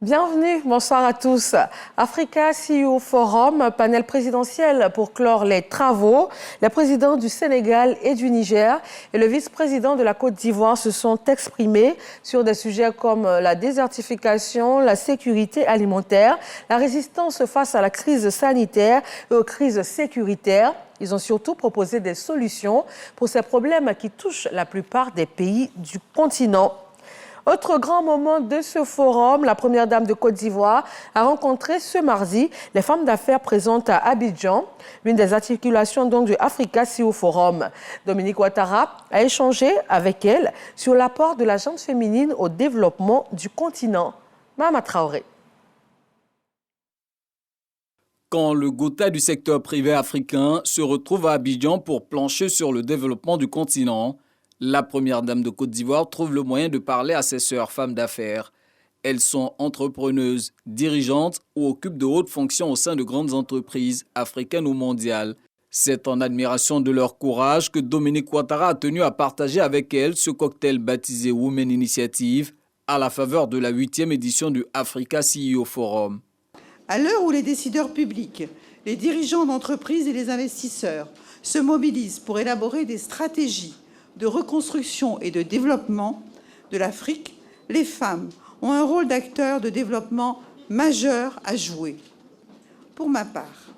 Bienvenue, bonsoir à tous. Africa CEO Forum, panel présidentiel pour clore les travaux. Les présidents du Sénégal et du Niger et le vice-président de la Côte d'Ivoire se sont exprimés sur des sujets comme la désertification, la sécurité alimentaire, la résistance face à la crise sanitaire et aux crises sécuritaires. Ils ont surtout proposé des solutions pour ces problèmes qui touchent la plupart des pays du continent. Autre grand moment de ce forum, la première dame de Côte d'Ivoire a rencontré ce mardi les femmes d'affaires présentes à Abidjan, l'une des articulations donc du Africa CEO Forum. Dominique Ouattara a échangé avec elle sur l'apport de la gente féminine au développement du continent. Mahama Traoré. Quand le Gotha du secteur privé africain se retrouve à Abidjan pour plancher sur le développement du continent, la première dame de Côte d'Ivoire trouve le moyen de parler à ses sœurs femmes d'affaires. Elles sont entrepreneuses, dirigeantes ou occupent de hautes fonctions au sein de grandes entreprises africaines ou mondiales. C'est en admiration de leur courage que Dominique Ouattara a tenu à partager avec elles ce cocktail baptisé Women Initiative à la faveur de la 8e édition du Africa CEO Forum. À l'heure où les décideurs publics, les dirigeants d'entreprises et les investisseurs se mobilisent pour élaborer des stratégies de reconstruction et de développement de l'Afrique, les femmes ont un rôle d'acteur de développement majeur à jouer. Pour ma part,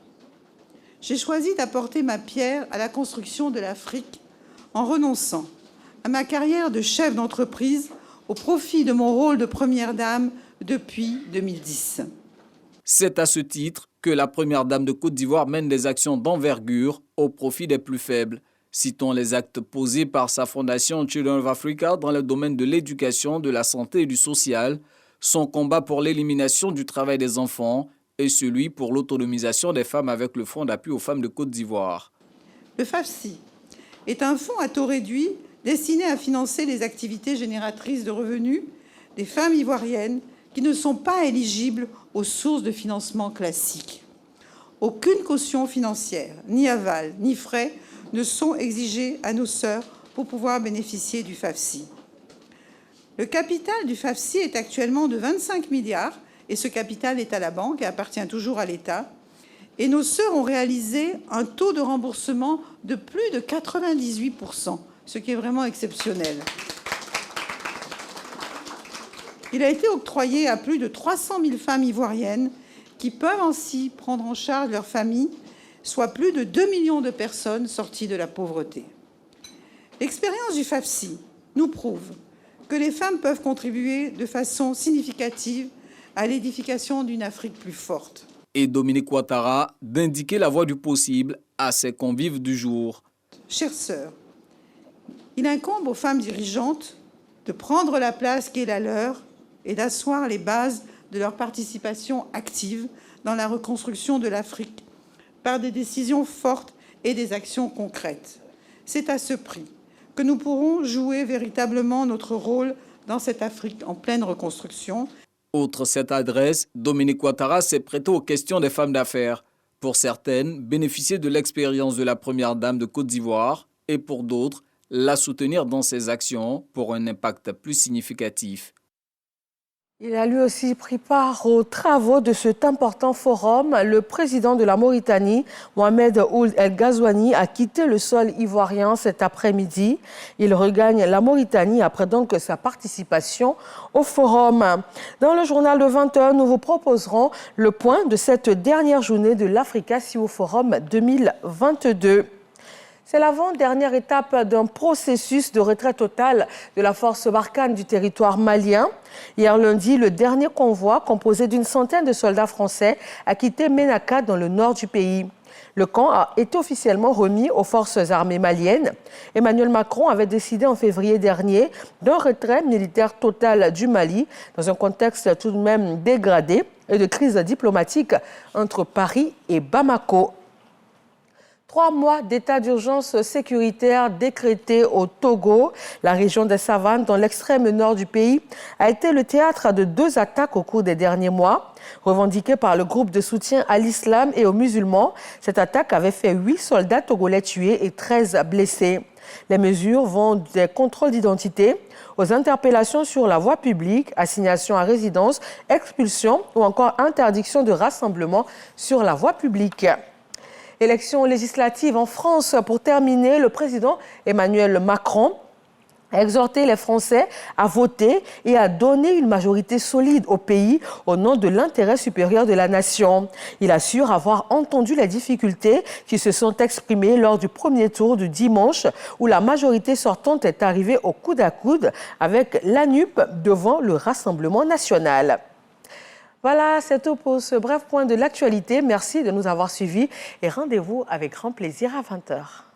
j'ai choisi d'apporter ma pierre à la construction de l'Afrique en renonçant à ma carrière de chef d'entreprise au profit de mon rôle de première dame depuis 2010. C'est à ce titre que la première dame de Côte d'Ivoire mène des actions d'envergure au profit des plus faibles. Citons les actes posés par sa fondation Children of Africa dans le domaine de l'éducation, de la santé et du social, son combat pour l'élimination du travail des enfants et celui pour l'autonomisation des femmes avec le Fonds d'appui aux femmes de Côte d'Ivoire. Le FAFSI est un fonds à taux réduit destiné à financer les activités génératrices de revenus des femmes ivoiriennes qui ne sont pas éligibles aux sources de financement classiques. Aucune caution financière, ni aval, ni frais ne sont exigés à nos sœurs pour pouvoir bénéficier du FAFSI. Le capital du FAFSI est actuellement de 25 milliards et ce capital est à la banque et appartient toujours à l'État. Et nos sœurs ont réalisé un taux de remboursement de plus de 98%, ce qui est vraiment exceptionnel. Il a été octroyé à plus de 300 000 femmes ivoiriennes qui peuvent ainsi prendre en charge leur famille, soit plus de 2 millions de personnes sorties de la pauvreté. L'expérience du FAFSI nous prouve que les femmes peuvent contribuer de façon significative à l'édification d'une Afrique plus forte. Et Dominique Ouattara d'indiquer la voie du possible à ses convives du jour. Chères sœurs, il incombe aux femmes dirigeantes de prendre la place qui est la leur et d'asseoir les bases de leur participation active dans la reconstruction de l'Afrique par des décisions fortes et des actions concrètes. C'est à ce prix que nous pourrons jouer véritablement notre rôle dans cette Afrique en pleine reconstruction. Outre cette adresse, Dominique Ouattara s'est prêté aux questions des femmes d'affaires. Pour certaines, bénéficier de l'expérience de la première dame de Côte d'Ivoire et pour d'autres, la soutenir dans ses actions pour un impact plus significatif. Il a lui aussi pris part aux travaux de cet important forum. Le président de la Mauritanie, Mohamed Ould El Ghazouani, a quitté le sol ivoirien cet après-midi. Il regagne la Mauritanie après donc sa participation au forum. Dans le journal de 20h, nous vous proposerons le point de cette dernière journée de l'Africa CEO Forum 2022. C'est l'avant-dernière étape d'un processus de retrait total de la force Barkhane du territoire malien. Hier lundi, le dernier convoi, composé d'une centaine de soldats français, a quitté Ménaka dans le nord du pays. Le camp a été officiellement remis aux forces armées maliennes. Emmanuel Macron avait décidé en février dernier d'un retrait militaire total du Mali, dans un contexte tout de même dégradé et de crise diplomatique entre Paris et Bamako. 3 mois d'état d'urgence sécuritaire décrété au Togo. La région des Savanes, dans l'extrême nord du pays, a été le théâtre de 2 attaques au cours des derniers mois. Revendiquée par le groupe de soutien à l'islam et aux musulmans, cette attaque avait fait 8 soldats togolais tués et 13 blessés. Les mesures vont des contrôles d'identité aux interpellations sur la voie publique, assignation à résidence, expulsion ou encore interdiction de rassemblement sur la voie publique. Élections législatives en France. Pour terminer, le président Emmanuel Macron a exhorté les Français à voter et à donner une majorité solide au pays au nom de l'intérêt supérieur de la nation. Il assure avoir entendu les difficultés qui se sont exprimées lors du premier tour du dimanche où la majorité sortante est arrivée au coude à coude avec l'ANUP devant le Rassemblement national. Voilà, c'est tout pour ce bref point de l'actualité. Merci de nous avoir suivis et rendez-vous avec grand plaisir à 20h.